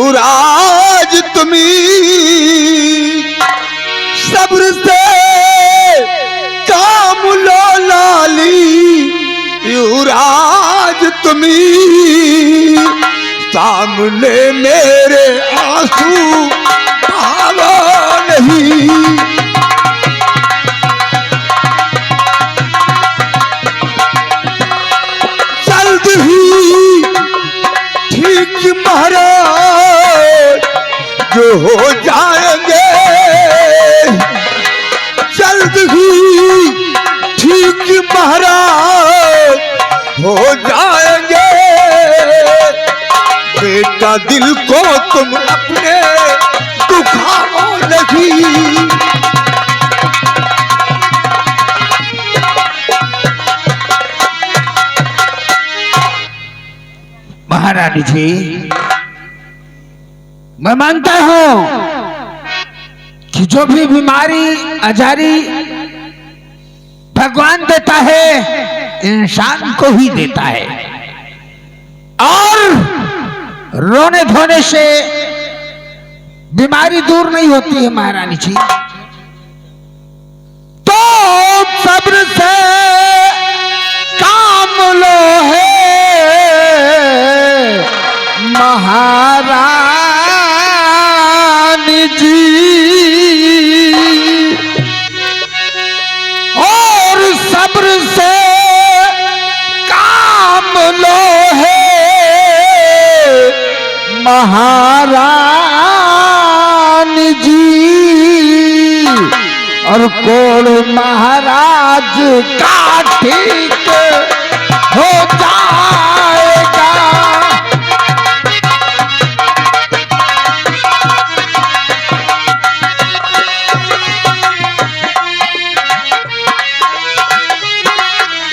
युवराज तुम्ही सब्र से काम लो लाली, युवराज तुम्ही सामने मेरे आंसू भावा नहीं। जल्द ही ठीक महाराज जो हो जाएंगे, जल्द ही ठीक महाराज हो जाएंगे। बेटा दिल को तुम अपने दुखाओ नहीं। महारानी जी, मैं मानता हूं कि जो भी बीमारी आजारी भगवान देता है इंसान को ही देता है, और रोने धोने से बीमारी दूर नहीं होती है महारानी जी। तो सब्र से काम लो है महारानी जी, और सब्र से काम लो है महारानी जी, और कोड़ महाराज का ठीक हो जाएगा।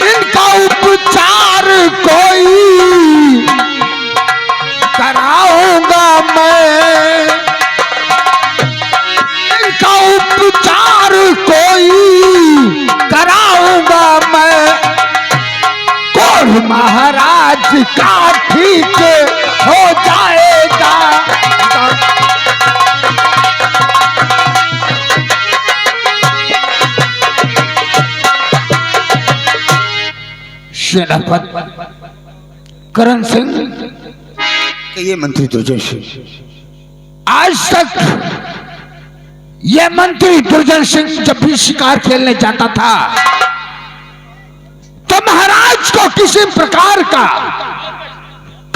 इनका उपचार कोई कराऊंगा मैं, इनका उपचार कोई कराऊंगा मैं, कोढ़ महाराज का ठीक हो जाएगा। सेनापति करण सिंह, ये मंत्री दुर्जन सिंह, आज तक यह मंत्री दुर्जन सिंह जब भी शिकार खेलने जाता था तो महाराज को किसी प्रकार का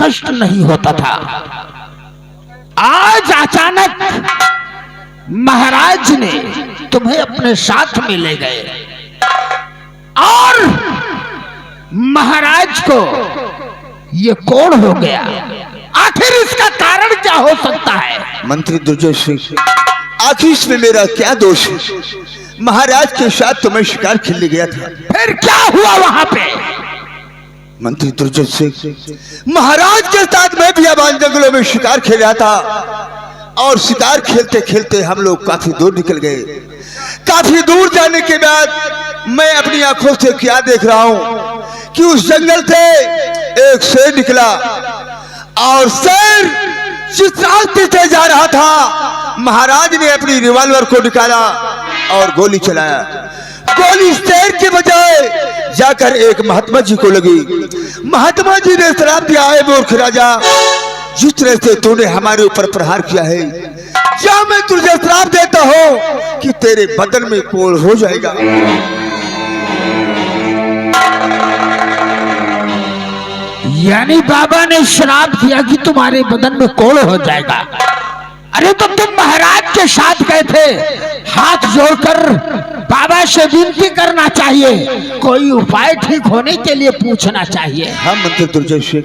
कष्ट नहीं होता था। आज अचानक महाराज ने तुम्हें अपने साथ में ले गए और महाराज को ये कोढ़ हो गया। आखिर इसका कारण क्या हो सकता है? मंत्री दुर्जय सिंह, आखिर इसमें मेरा क्या दोष है? महाराज के साथ तो मैं शिकार खेलने गया था। फिर क्या हुआ वहां पे? मंत्री दुर्जय सिंह, महाराज के साथ मैं बियाबान जंगलों में शिकार खेल रहा था, और शिकार खेलते खेलते हम लोग काफी दूर निकल गए। काफी दूर जाने के बाद मैं अपनी आंखों से क्या देख रहा हूं कि उस जंगल से एक शेर निकला, और शेर जिस रास्ते से जा रहा था महाराज ने अपनी रिवॉल्वर को निकाला और गोली चलाया। गोली शेर के बजाय जाकर एक महात्मा जी को लगी। महात्मा जी ने श्राप दिया है, मूर्ख राजा, जिस तरह से तूने हमारे ऊपर प्रहार किया है, क्या मैं तुझे श्राप देता हूं कि तेरे बदन में कोढ़ हो जाएगा। यानी बाबा ने श्राप दिया कि तुम्हारे बदन में कोढ़ हो जाएगा। अरे तो तुम महाराज के साथ गए थे, हाथ जोड़कर बाबा से विनती करना चाहिए, कोई उपाय ठीक होने के लिए पूछना चाहिए। हाँ मंत्री दुर्जय सिंह,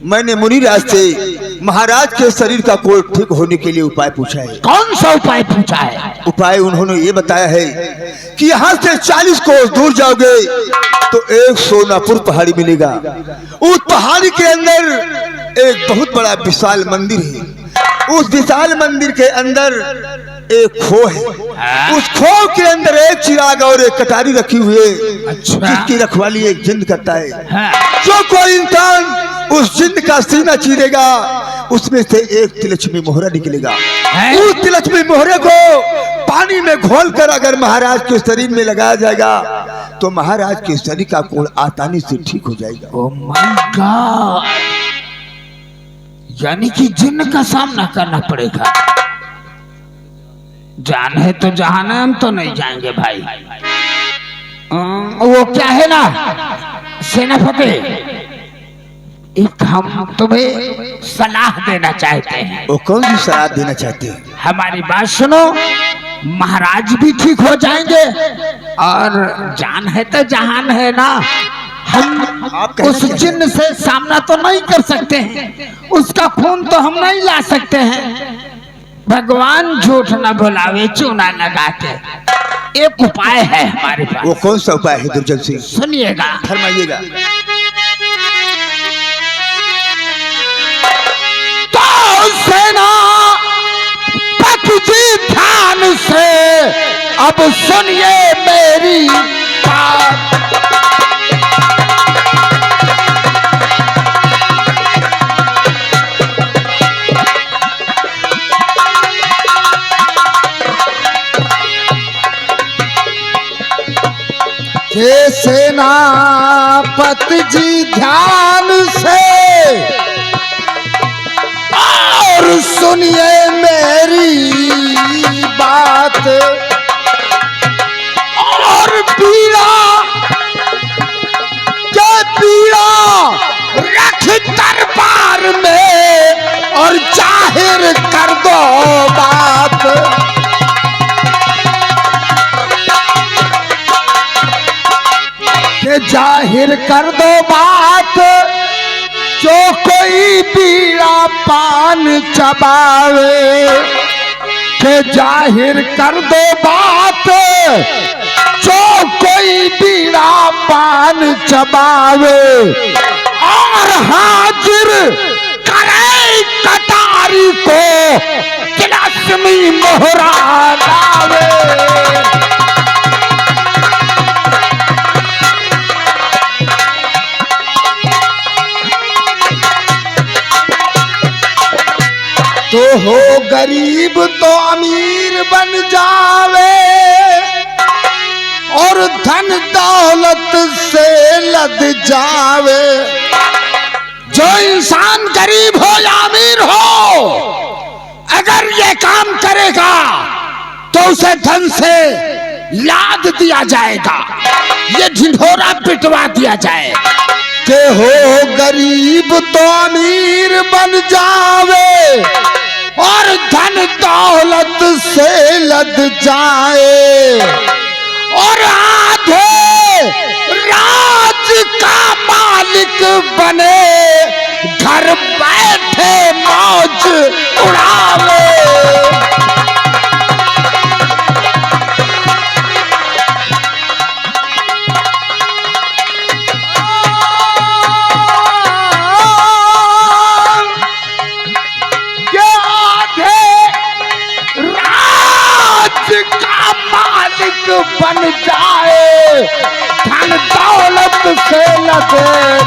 मैंने मुनिराज से महाराज के शरीर का कोढ़ ठीक होने के लिए उपाय पूछा है। कौन सा उपाय पूछा है? उपाय उन्होंने ये बताया है कि यहाँ से 40 कोस दूर जाओगे तो एक सोनापुर पहाड़ी मिलेगा। उस पहाड़ी के अंदर एक बहुत बड़ा विशाल मंदिर है। उस विशाल मंदिर के अंदर एक खो है। उस खो के अंदर एक चिराग और एक कटारी रखी हुई है। अच्छा। जिसकी रखवाली एक जिन्न करता है। हाँ। जो कोई इंसान उस जिन्न का सीना चीरेगा उसमें से एक तिलस्मी मोहरा निकलेगा। है? उस तिलस्मी मोहरे को पानी में घोल कर अगर महाराज के शरीर में लगाया जाएगा तो महाराज के शरीर का कोढ़ आसानी से ठीक हो जाएगा। ओह माय गॉड, यानी कि जिन्न का सामना करना पड़ेगा। जान है तो जहान है, हम तो नहीं जाएंगे भाई। वो क्या है ना सेनापति, एक हम तुम्हें सलाह देना चाहते हैं। वो कौन सी सलाह देना चाहते हैं? हमारी बात सुनो, महाराज भी ठीक हो जाएंगे और जान है तो जहान है ना। हम आप उस जिन्न से सामना तो नहीं कर सकते हैं, उसका खून तो हम नहीं ला सकते हैं। भगवान झूठ न बुलावे चूना लगा के, एक उपाय है हमारे पास। वो कौन सा उपाय है दुर्जन सिंह? सुनिएगा, फरमाइएगा। तो सेना पति जी ध्यान से अब सुनिए मेरी बात। हे सेनापति जी ध्यान से और सुनिए मेरी बात। और पीड़ा के पीड़ा रख दरबार में और जाहिर कर दो बात। के जाहिर कर दो बात, जो कोई पीड़ा पान चबावे। के जाहिर कर दो बात, जो कोई पीड़ा पान चबावे। और हाजिर करे कटारी को तिलस्मी मोहरा लावे। तो हो गरीब तो अमीर बन जावे और धन दौलत से लद जावे। जो इंसान गरीब हो या अमीर हो, अगर ये काम करेगा तो उसे धन से लाद दिया जाएगा, ये ढिंढोरा पिटवा दिया जाएगा। के हो गरीब तो अमीर बन जावे और धन दौलत से लद जाए। और आधे राज का मालिक बने, घर बैठे मौज उड़ावे। बन जाए, धन दौलत से लद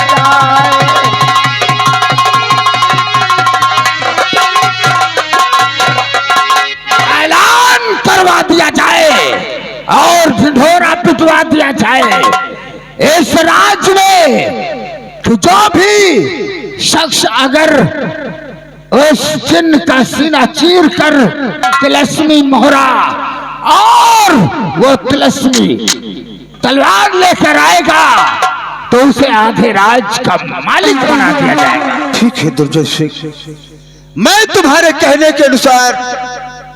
जाए। ऐलान करवा दिया जाए और ढिंढोरा पिटवा दिया जाए इस राज्य में कि जो भी शख्स अगर उस जिन्न का सीना चीर कर तिलस्मी मोहरा और वो तिलस्मी तलवार लेकर आएगा तो उसे आधे राज का मालिक बना दिया जाएगा। ठीक है दुर्जन सिंह, मैं तुम्हारे कहने के अनुसार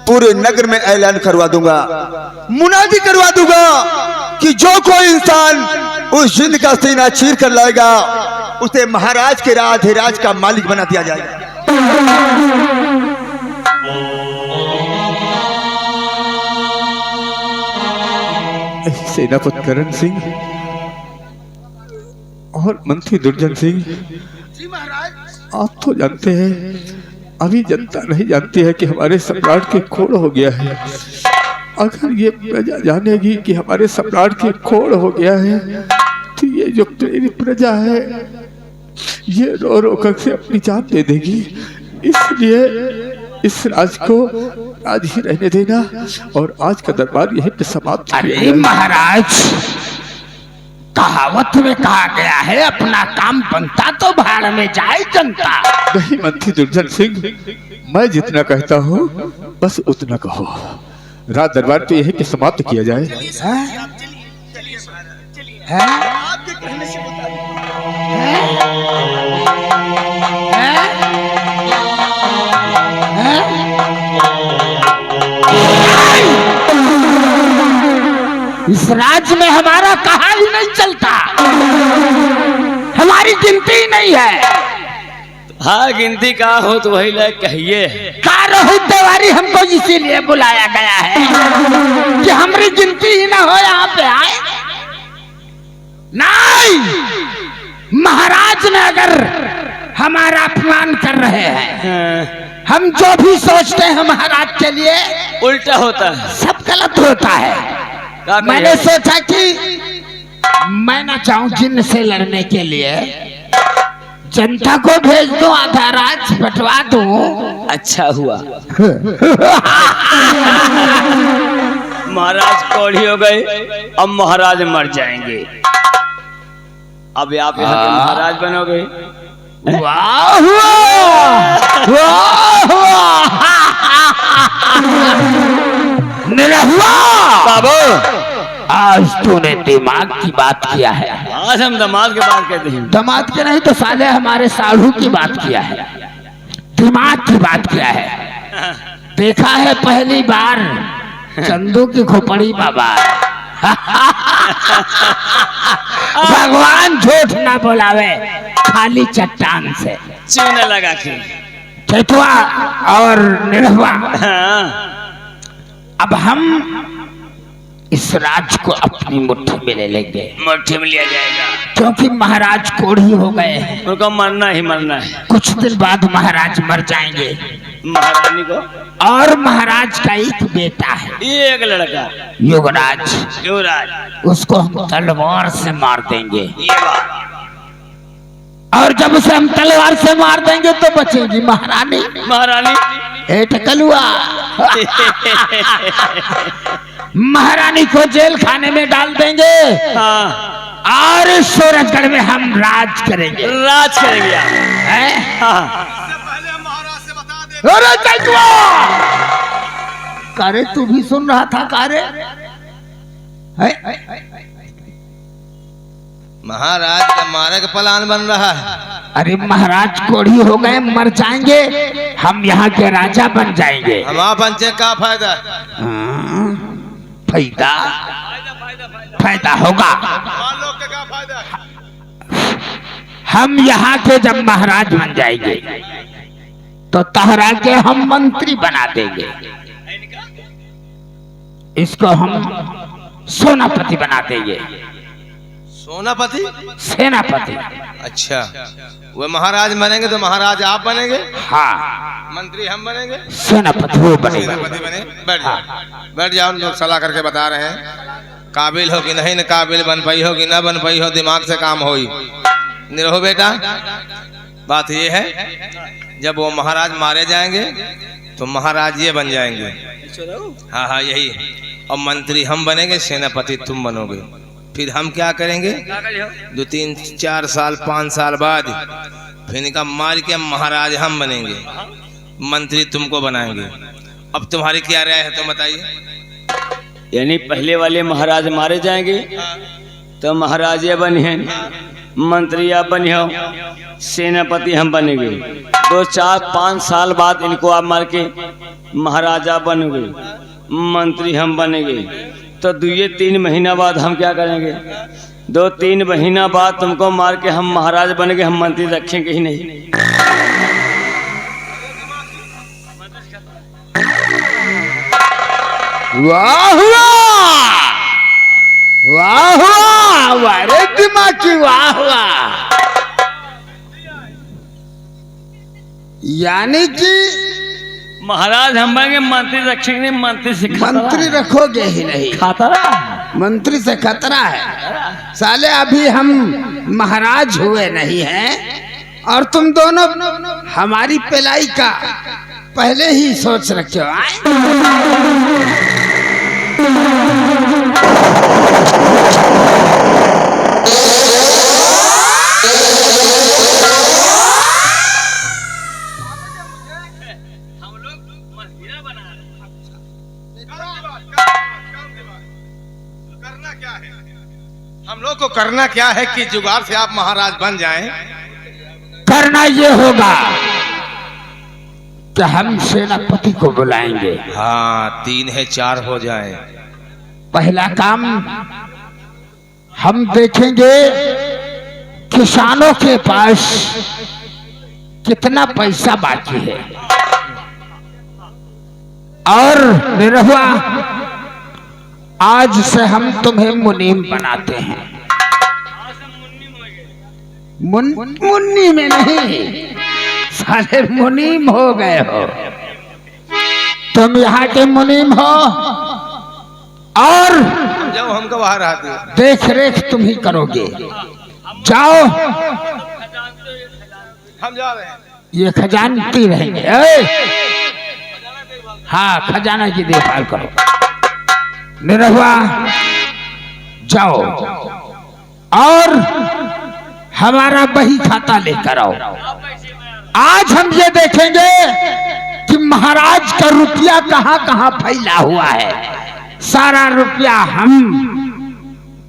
पूरे नगर में ऐलान करवा दूंगा, मुनादी करवा दूंगा कि जो कोई इंसान उस जिन्न का सीना चीर कर लाएगा उसे महाराज के आधे राज का मालिक बना दिया जाएगा। सेनापति करण सिंह और मंत्री दुर्जन सिंह, आप तो जानते हैं, अभी जनता नहीं जानती है कि हमारे सम्राट के खोड़ हो गया है। अगर ये प्रजा जानेगी कि हमारे सम्राट के खोड़ हो गया है तो ये जो प्रेरित प्रजा है ये रो रो कर से अपनी जान दे देगी। इसलिए इस राज को आज ही रहने देना और आज का दरबार यहीं पे समाप्त किया अरे जाए। महाराज, कहावत में कहा गया है अपना काम बनता तो भाड़ में जाए जनता। नहीं मंत्री दुर्जन सिंह, मैं जितना कहता हूँ बस उतना कहो। रात दरबार तो यही के समाप्त किया जाए। इस राज्य में हमारा कहा ही नहीं चलता, हमारी गिनती ही नहीं है। हाँ गिनती का हो तो वही लायक कहिए। का रोहित तिवारी हमको इसीलिए बुलाया गया है कि हमारी गिनती ही ना हो यहाँ पे आए। नहीं, महाराज ने अगर हमारा अपमान कर रहे हैं, हम जो भी सोचते हैं महाराज के लिए उल्टा होता है, सब गलत होता है। मैंने सोचा कि मैं ना चाहूं जिन से लड़ने के लिए, जनता को भेज दो, आधा राज बंटवा दूं। अच्छा हुआ। महाराज कौड़ी हो गए, अब महाराज मर जाएंगे। अब आप यहाँ के महाराज बनोगे। वाह वाह वाह, निरहुआ बाबू, आज तूने दिमाग की बात किया है। आज हम दामाद के बात कहते हैं। दामाद के नहीं तो साले हमारे साढ़ू की बात किया है, दिमाग की बात किया है। देखा है पहली बार चंदू की खोपड़ी बाबा। भगवान झूठ ना बोलावे, खाली चट्टान से चूना लगा के। चेतुआ और निरहुआ, हाँ। अब हम इस राज को अपनी मुट्ठी में ले लेंगे। मुट्ठी में लिया जाएगा, क्योंकि महाराज कोढ़ी हो गए हैं। उनको मरना ही मरना है। कुछ दिन बाद महाराज मर जाएंगे। महारानी को और महाराज का एक बेटा है, एक लड़का युवराज, युवराज, उसको हम तलवार से मार देंगे। ये बात। और जब उसे हम तलवार से मार देंगे तो बचेगी महारानी। महारानी ए टकलुआ, महारानी को जेल खाने में डाल देंगे। हाँ। और सूरजगढ़ में हम राज करेंगे। राज करेंगे आप। हैं? हाँ। अरे चैतुआ, कारे तू भी सुन रहा था कारे? महाराज का मारे का प्लान बन रहा है। अरे महाराज कोढ़ी हो गए, मर जाएंगे, हम यहाँ के राजा बन जाएंगे। हमारा पंचे का फायदा? फायदा फायदा होगा। लोग का क्या फायदा? हम यहाँ के जब महाराज बन जाएंगे तो तहरा के हम मंत्री बना देंगे। इसको हम सोनापति बना देंगे। सोनापति? सेनापति। अच्छा, वो महाराज बनेंगे तो महाराज आप बनेंगे? हाँ, मंत्री हम बनेंगे? सेनापति वो बनेगा। सेनापति बने। बैठ जाओ, बैठ जाओ। लोग सलाह करके बता रहे हैं, काबिल हो कि नहीं, न काबिल बन पाई हो कि न बन पाई हो, दिमाग से काम होई। निरहो बेटा, बात ये है, जब वो महाराज मारे जाएंगे तो महाराज ये बन जाएंगे। हाँ हाँ यही। और मंत्री हम बनेंगे, सेनापति तुम बनोगे। फिर हम क्या करेंगे, 2 3 4 साल 5 साल बाद फिर इनका मार के महाराज हम बनेंगे, मंत्री तुमको बनाएंगे। अब तुम्हारी क्या राय है तो बताइए। यानी पहले वाले महाराज मारे जाएंगे तो महाराज ये बने, मंत्री आप बने हो, सेनापति हम बनेंगे। 2 4 5 साल बाद इनको आप मार के महाराजा बनोगे, मंत्री हम बनेंगे। तो 2-3 महीना बाद हम क्या करेंगे? 2-3 महीना बाद तुमको मार के हम महाराज बनेंगे, हम मंत्री रखेंगे ही नहीं। वाह वाह वाह वाह, वारे दिमाग की वाह वाह। यानी कि महाराज हम बनेंगे, मंत्री रखेंगे, मंत्री से मंत्री रखोगे ही नहीं। खतरा, मंत्री से खतरा है साले। अभी हम महाराज हुए नहीं हैं, और तुम दोनों हमारी पिलाई का पहले ही सोच रखे हो। हम लोग को करना क्या है कि जुगाड़ से आप महाराज बन जाएं। करना ये होगा कि हम सेनापति को बुलाएंगे। हाँ, 3 है 4 हो जाए। पहला काम हम देखेंगे किसानों के पास कितना पैसा बाकी है, और निरहुआ आज से हम तुम्हें मुनीम बनाते हैं। मुन्नी में नहीं, सारे मुनीम हो गए हो। तुम यहाँ के मुनीम हो और जब हमको बाहर आते देख रेख तुम ही करोगे। जाओ, हम जा रहे हैं। ये खजानती रहेंगे। हाँ, खजाना की देखभाल करो। निरहुआ जाओ और हमारा बही खाता लेकर आओ। आज हम ये देखेंगे कि महाराज का रुपया कहाँ कहाँ फैला हुआ है। सारा रुपया हम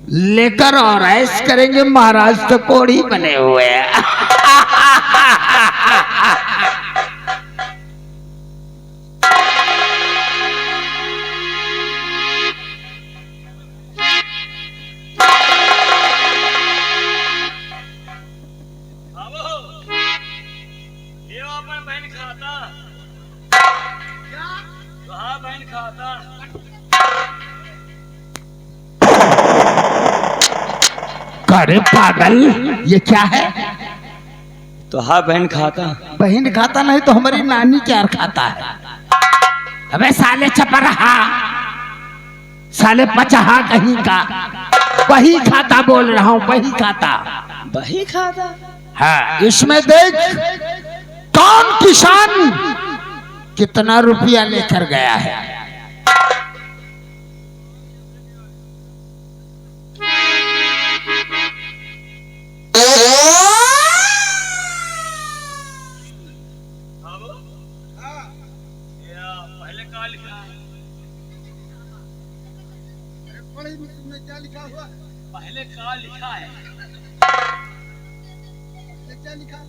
लेकर और ऐश करेंगे। महाराज तो कोढ़ी बने हुए हैं। अरे पागल, ये क्या है? तो हाँ बहन खाता। बहन खाता नहीं तो हमारी नानी क्या खाता है? अबे साले चपरहा, साले पचहा कहीं का। बही खाता बोल रहा हूँ, बही खाता। बही खाता? हाँ, इसमें देख कौन किसान कितना रुपया लेकर गया है। पहले का लिखा है? क्या लिखा?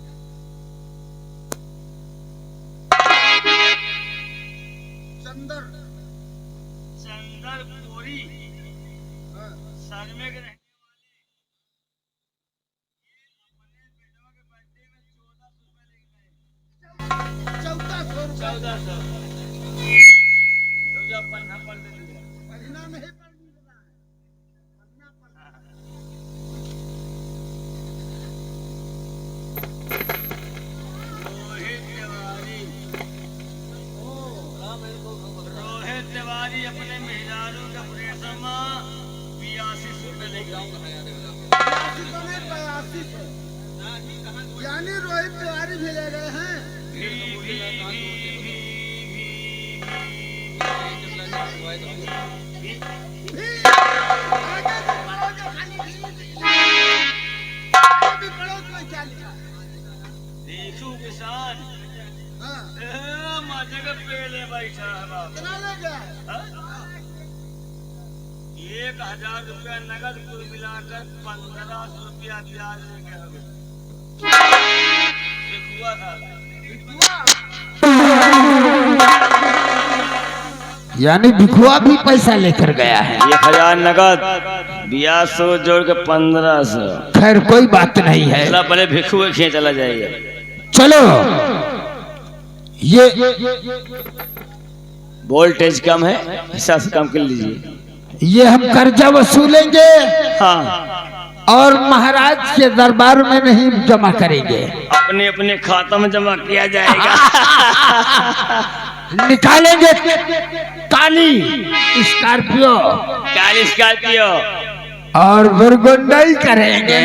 चंदर कोरी सर में के रहने वाले अपने बेटवा के बर्थडे में 1400 रुपए लेके गए। 1400 तो जब पन्ना पढ़ लिया, पढ़ना नहीं अपने मेहरारू का प्रेसमा 82 रुपए लेके यानी रोहित तिवारी भेजे गए हैं। देखू किसान जगह पेले बैठा है बाबा। 1000 रुपया नगद कुल मिलाकर 1500 रुपया ब्याज लेके हमें हुआ था। यानी भिखुआ भी पैसा लेकर गया है। 1000 नगद, ब्याज 100 जोड़ के 1500। खैर कोई बात नहीं है, चला पहले भिखुआ खींच चला जाएगा। चलो, ये वोल्टेज कम है, हिसाब से कम कर लीजिए। ये हम कर्जा वसूलेंगे हाँ, और महाराज के दरबार में नहीं जमा करेंगे, अपने अपने खाता में जमा किया जाएगा। निकालेंगे काली स्कॉर्पियो, काली स्कॉर्पियो और बुरगुंडाई करेंगे।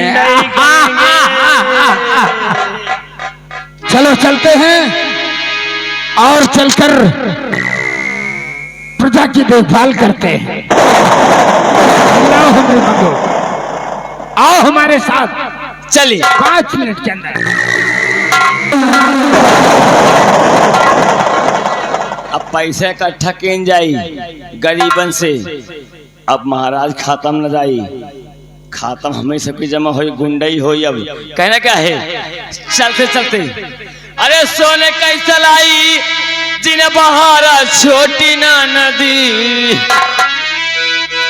चलो चलते हैं और चलकर प्रजा की देखभाल करते हैं। लाओ हमें बंदो, आओ हमारे साथ, चलिए 5 मिनट के अंदर। अब पैसा इकट्ठा किन जाई गरीबन से। अब महाराज खत्म न जाई, खत्म हमें सबकी जमा हो, गुंडई हो। अब कहना क्या है, चलते चलते अरे सोने कैसा लाई जिन बहारा छोटी ना नदी।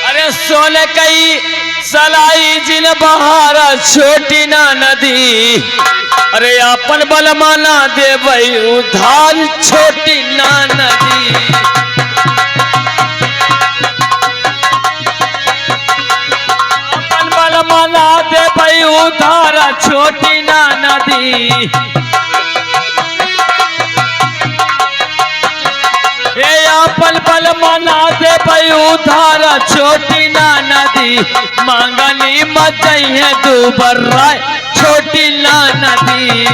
अरे सोने कई सलाई जिन बहारा छोटी ना नदी। अरे अपन बल माना दे भाई उधार छोटी ना नदी। अपन बल माना दे भाई उधार छोटी ना नदी। अपन बल मना दे भाई उधार छोटी ना नदी। मांगनी मत है दूबर राय छोटी ना नदी।